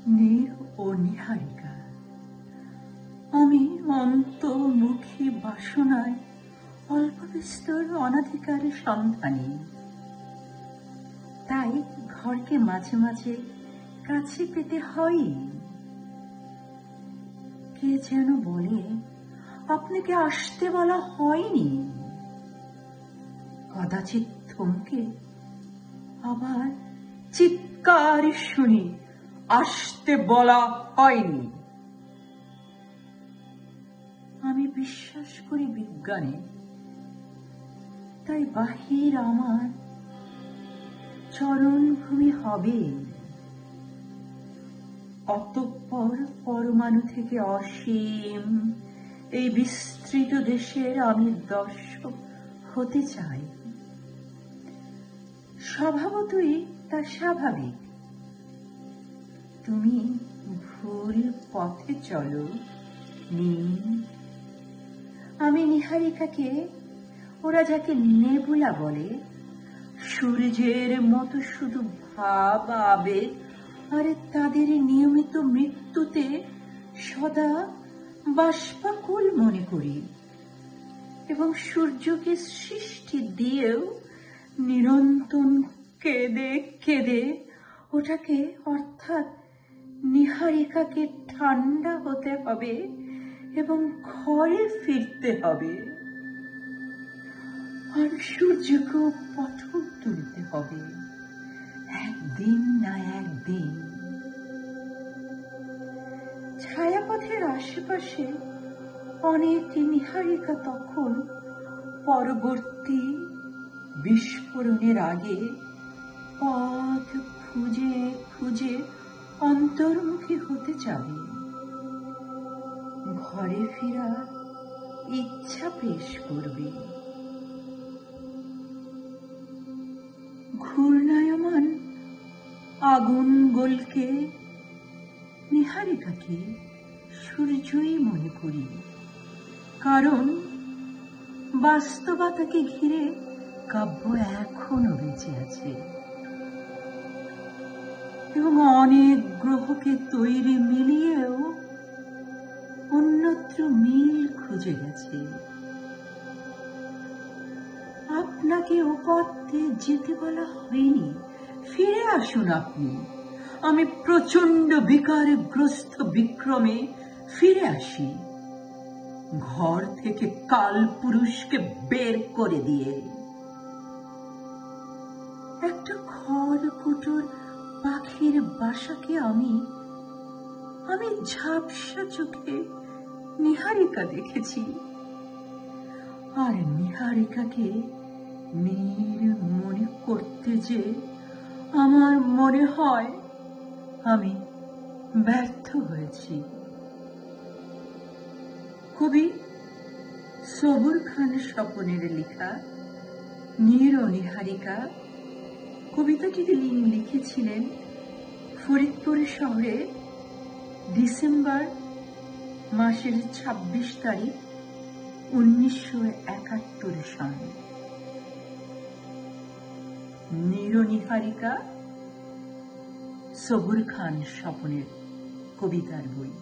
নীর ও নিহারিকা। আমি অন্তর্মুখী বাসনায় অল্প বিস্তর অনাধিকারের সন্ধানী, তাই ঘরকে মাঝে মাঝে কাছে পেতে হয়। কে যেন বলে আপনাকে আসতে বলা হয়নি, কদাচিৎ থমকে আবার চিৎকার শুনি আসতে বলা হয়নি। আমি বিশ্বাস করি বিজ্ঞানে, তাই বাহির আমার চরণভূমি হবে। অতঃপর পরমাণু থেকে অসীম এই বিস্তৃত দেশের আমি দর্শক হতে চাই। স্বভাবতই তা স্বাভাবিক। তুমি ভুল পথে চলো নীল। আমি নিহারিকাকে, ওরা যাকে নেবুলা বলে, সূর্যের মতো শুধু ভাব আবেগ আর তাদের নিয়মিত মৃত্যুতে সদা বাষ্পাকুল মনে করি, এবং সূর্যকে সৃষ্টি দিয়েও নিরন্তর কেঁদে কেঁদে ওটাকে, অর্থাৎ নিহারিকাকে ঠান্ডা হতে হবে এবং ঘরে ফিরতে হবে, আর সূর্যকেও পথক তুলতে হবে একদিন না একদিন। ছায়াপথের আশেপাশে অনেক নিহারিকা তখন পরবর্তী বিস্ফোরণের আগে পথ খুঁজে খুঁজে অন্তর্মুখী হতে যাবে, ঘরে ফেরা ইচ্ছা পেশ করবে। ঘূর্ণায়মান আগুন গোলকে নিহারিকাকে সূর্যই মনে করি, কারণ বাস্তবতাকে ঘিরে কাব্য এখনো বেঁচে আছে এবং অনেক গ্রহকে তৈরি মিলিয়েও অন্যত্র মিল খুঁজে গেছে। আপনাকে ও পথে যেতে বলা হয়নি, ফিরে আসুন আপনি। আমি প্রচন্ড বিকারগ্রস্ত বিক্রমে ফিরে আসি, ঘর থেকে কাল পুরুষকে বের করে দিয়ে। একটা খড়কুটোর পাখির বাসাকে আমি ঝাপসা চোখে নিহারিকা দেখেছি, আর নিহারিকাকে নীর মনে করতে যে আমার মনে হয় আমি ব্যর্থ হয়েছি। কবি সবুর খান স্বপনের লেখা নীর ও নিহারিকা কবিতাটি তিনি লিখেছিলেন ফরিদপুর শহরে ডিসেম্বর মাসের 26 তারিখ 1971 সালে। নীর ও নিহারিকা সবুর খান স্বপনের কবিতার বই।